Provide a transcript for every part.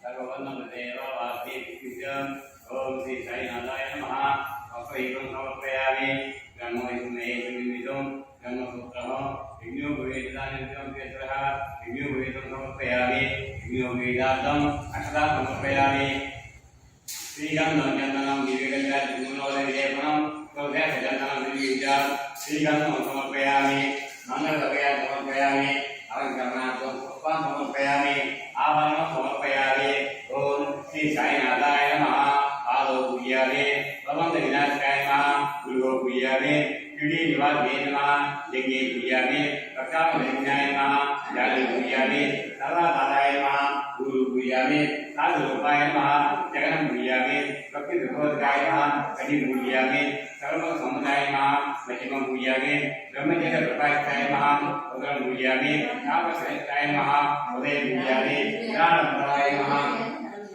सर्ववर्णमदेवावाद्येभ्यं ओम श्री साईनाथाय नमः अफैकं समर्पयामि ब्रह्मविष्णुमेतुं ब्रह्मसूत्रः विष्णुभवेदानित्यं केसरः विष्णुभवेदं समर्पयामि विष्णुभवेदार्थम् अक्षता समर्पयामि श्रीगन्धं चन्दनं दिव्यगन्धादिगुणोदयलेपनं कौशेषचन्दनं दिव्यविद्या श्रीगन्धं समर्पयामि मङ्गलद्रव्यान् समर्पयामि अलङ्करणार्थं पुष्पान् समर्पयामि आभरणं समर्पयामि ओम श्री साईनाथाय नमः पादौ पूजयामि प्रबन्धविनाशकाय नमः गुरुौ पूजयामि पीडे निवासये नमः यज्ञे पूजयामि प्रकाशविज्ञाय नमः जाले पूजयामि सर्वदाताय नमः गुरु पूजयामि साधुरूपाय नमः जगन्नं पूजयामि प्रकृतिबोधकाय नमः कटि पूजयामि सर्वसमुदाय नमः महिमं पूजयामि ब्रह्मचर्य प्रकाशाय नमः उदरं पूजयामि तापश्रेष्ठाय नमः उदय पूजयामि ज्ञानप्रदाय नमः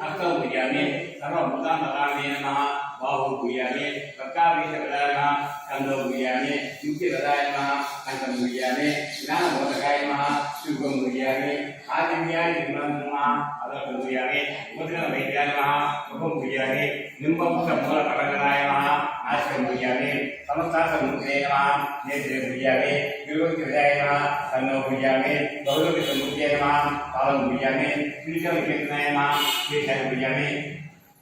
हस्तौ पूजयामि सर्वभूतान्तरामे नमः बाहु पूजयामि प्रकाशप्रदाय नमः कन्दौ पूजयामि युक्तिप्रदाय नमः कण्ठं पूजयामि ज्ञानबोधकाय नमः शुभं पूजयामि आदिव्याय नमः अदर्शं पूजयामि मुद्रणवैद्याय नमः मुखं पूजयामि निम्बपुष्पमूलकटकराय नमः आश्रम पूजयामि समस्तासमुद्रे नमः नेत्रे पूजयामि विभूतिविदाय नमः कन्नौ पूजयामि गौरवसमुद्रे नमः पादं पूजयामि श्रीचक्रकेतनाय नमः केशाय पूजयामि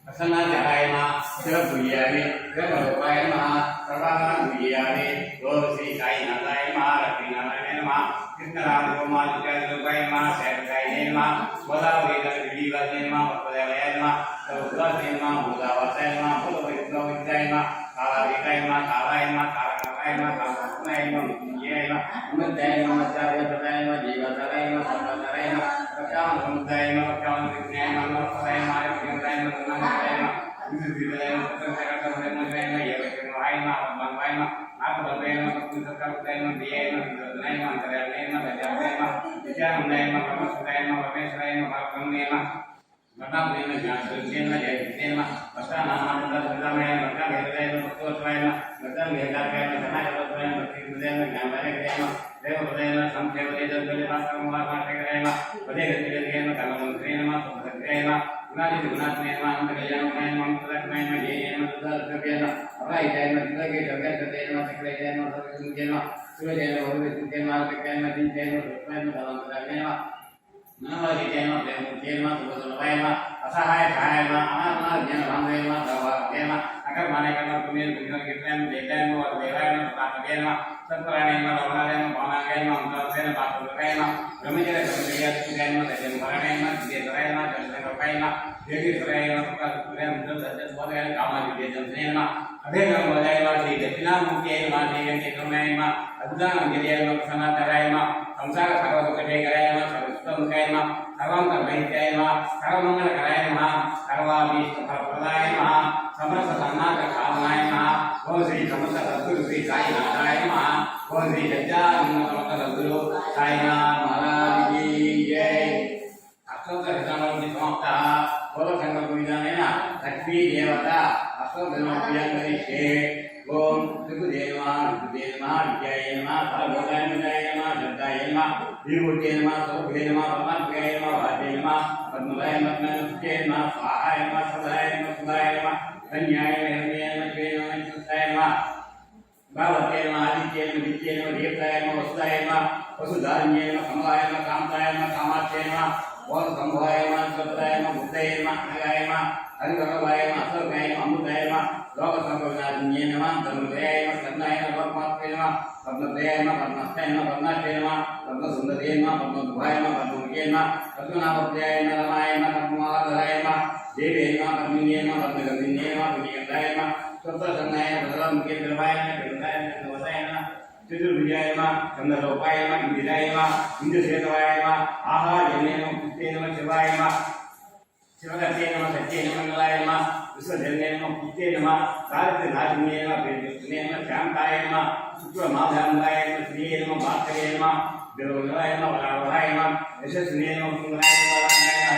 प्रसन्नाचाराय नमः शिरं पूजयामि ब्रह्मरूपाय नमः सर्वाङ्गान् पूजयामि ओम श्री साईनाथाय नमः लक्ष्मीनारायणाय नमः कृष्णरामगोपालरूपाय नमः शैलकाय नमः गोदावरीधरगिरिवासाय नमः वत्सदेवाय नमः सर्वभूताय नमः भूतावासाय नमः भूतवैष्णवाय नमः कालावेकाय नमः कालाय नमः कालकालाय नमः कालकालाय नमः मुक्तिये नमः अमृताय नमः चार्यप्रदाय नमः जीवताराय नमः सर्वताराय नमः प्रकाशसमुदाय नमः प्रकाशविज्ञाय नमः नमस्काराय नमः आर्यविज्ञाय नमः नमस्काराय नमः विद्युद्विदाय नमः सत्संगकाय नमः योगक्षेमाय नमः पद्माय नमः आत्मबलाय नमः पुरुषकाय नमः दियाय नमः विद्युद्नाय नमः अंतराय नमः गजाय नमः विद्यानंदाय नमः परमेश्वराय नमः परमेश्वराय नमः परब्रह्मणे नमः मतामय नमः ज्ञानस्वरूपाय नमः जयते नमः वस्तानामन्तरसुदामय नमः मतामेतय नमः भक्तवत्सलाय नमः मतामेताकाय नमः धनाय नमः भक्तिहृदयाय नमः ज्ञानवाय नमः देवपदय नमः संक्षेपदय दर्शनपात्रमार्गाय नमः पदेगतिगतिय नमः कर्ममन्त्रे नमः सुभद्राय नमः गुणादिगुणात्मय नमः अनन्तकल्याणमय नमः अनन्तरत्नय नमः जय नमः दुर्गाद्रव्य नमः अभयजय नमः दुर्गे द्रव्यद्रव्य नमः सकलजय नमः सर्वसुजय नमः शिवजय नमः वरुणजय नमः आर्तिकय नमः दिनजय नमः सुप्राय नमः धनवन्तराय नमः नमोजय नमः देवमूर्तये नमः सुभद्रवाय नमः असहाय सहाय नमः अनात्मज्ञानभान्वय नमः सर्वात्मय नमः अकर्माणय कर्म पुण्य पुण्यकीर्तय नमः जयताय नमः वरदेवाय नमः प्रतापये नमः सत्पराय नमः रमणाय नमः पावनाय नमः अमृताय नमः पात्रकाय नमः ब्रह्मचर्य कर्मचर्याय नमः दशमपराय नमः दिव्यतराय नमः जलसंगकाय नमः योगेश्वराय नमः प्रकाशपुराय नमः सत्यस्वादाय नमः कामादिव्यजनते नमः अभेदं वदाय नमः श्री दक्षिणामूर्तये नमः श्री वेंकटेश्वराय नमः अद्भुतानंदयाय नमः प्रसन्नातराय नमः संसार सर्वसुखशेखराय नमः सर्वसुखमुखाय नमः सर्वान्तर्वैत्याय नमः सर्वमङ्गलकराय नमः सर्वाभीष्टफलप्रदाय नमः समस्त सन्नाथकामनाय नमः ओम श्री समस्त सद्गुरु श्री साईनाथाय नमः ओम श्री सच्चिदानंद समस्त सद्गुरु साईनाथ महाराज की जय अष्टोत्तरशतमानोऽपि समाप्तः पूर्वसङ्कल्पविधानेन लक्ष्मी देवता अष्टोत्तरशतमानोऽपि करिष्ये ओम त्रिभुजे नमः विद्युते नमः विद्याय नमः फलभूताय नमः श्रद्धाय नमः विभूते नमः सौभे नमः परमात्मकाय नमः वाचे नमः पद्मलाय नमः पद्मनाभे नमः स्वाहाय नमः सदाय नमः सुधाय नमः कन्याय नमः नमः नमः सुताय नमः भावते नमः आदित्ये नमः विद्ये नमः देवताय नमः वसुदाय नमः वसुधारण्ये नमः कमलाय नमः कामताय नमः कामाक्षे नमः ओम संभवाय नमः स्वताय नमः बुद्धये नमः अनगाय नमः हरिवल्लभाय नमः अशोकाय नमः अमृताय नमः लोकसंभवनादिन्ये नमः धर्मदयाय नमः कर्णाय नमः परमात्मने नमः पद्मप्रियाय नमः पद्मास्थाय नमः पद्माक्षे नमः पद्मसुन्दरे नमः पद्मभुवाय नमः पद्ममुखे नमः पद्मनाभप्रियाय नमः रमाय नमः पद्ममालाधराय नमः देवे नमः पद्मिन्ये नमः पद्मगन्धिन्ये नमः पुण्यगन्धाय नमः स्वप्रसन्नाय भद्रमुखे द्रवाय नमः कृताय नमः वदाय नमः चतुर्भुजाय नमः चन्द्रलोकाय नमः इंदिराय नमः इंद्रसेतवाय नमः आहार्यने नमः पुत्रे नमः शिवाय नमः शिवदत्ते नमः सत्ये मंगलाय नमः विश्वधन्ये नमः पुत्रे नमः सावित्रीनाशिन्ये नमः प्रियदुष्टने नमः शान्ताय नमः शुक्रमाधान्ताय नमः श्रिये नमः भास्करे नमः देवोदराय नमः वरावराय नमः यशस्विने नमः सुन्दराय नमः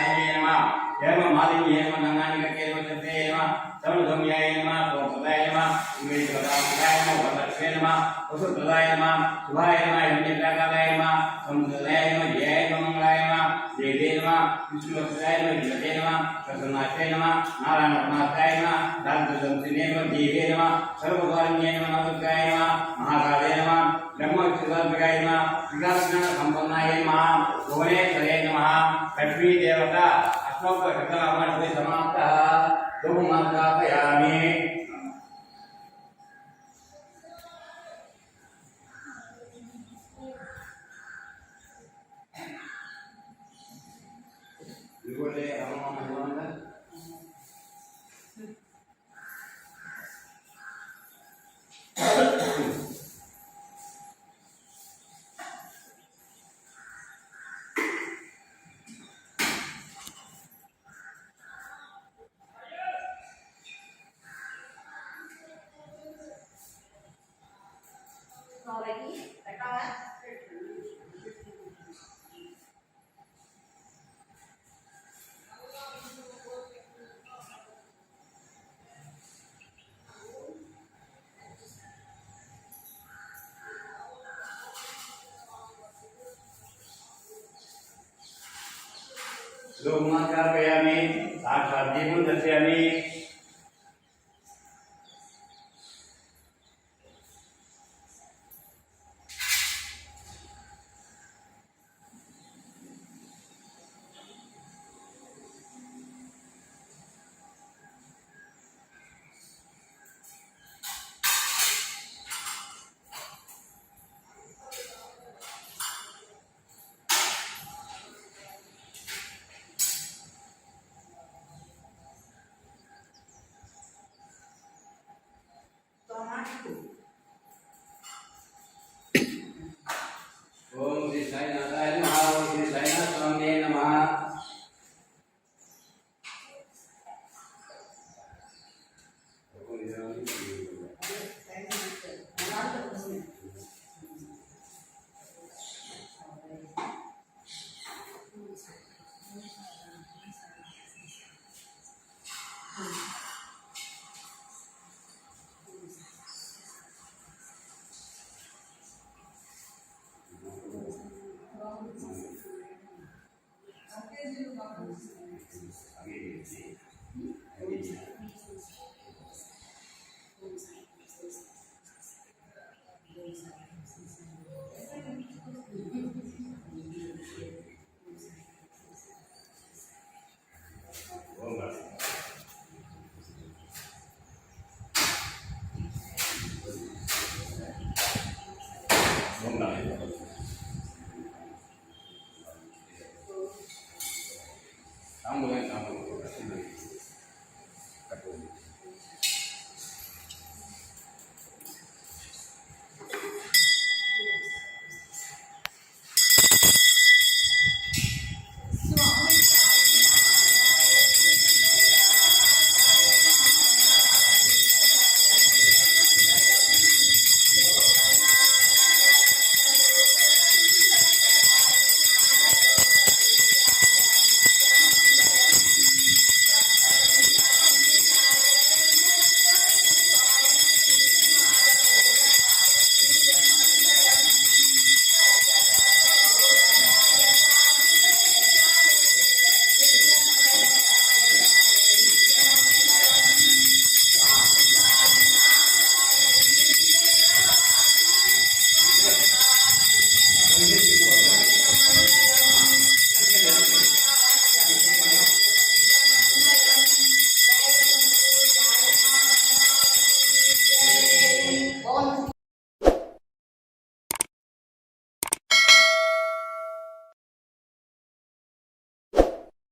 हरिये नमः हेम महालिंगे नमः गंगानिक केवलते नमः समधम्याय नमः तोपदाय नमः इंद्रियदाय नमः वरदक्षे नमः वसुप्रदाय नमः शुभाय नमः यज्ञप्राकाराय नमः समुद्राय नमः जय मंगलाय नमः देवे नमः विष्णुवत्साय नमः विमते नमः प्रसन्नाय नमः नारायणनाथाय नमः राजदंतिने नमः देवे नमः सर्वद्वारण्ये नमः नमस्काय नमः महाकाले नमः ब्रह्मविष्णुदाय नमः विकासज्ञान संपन्नाय नमः भुवनेश्वरे नमः लक्ष्मी देवता अष्टोत्तरशतनामार्थे समाप्तः धूममार्गापयामि Boleh kamu mana? Mau lagi? Kawan? Lumakarpayami, saksatipun dasyami. Om Sri Sai Nataya Namaha, Om Sri Sai Nataya Namaha. Kamu yang kamu.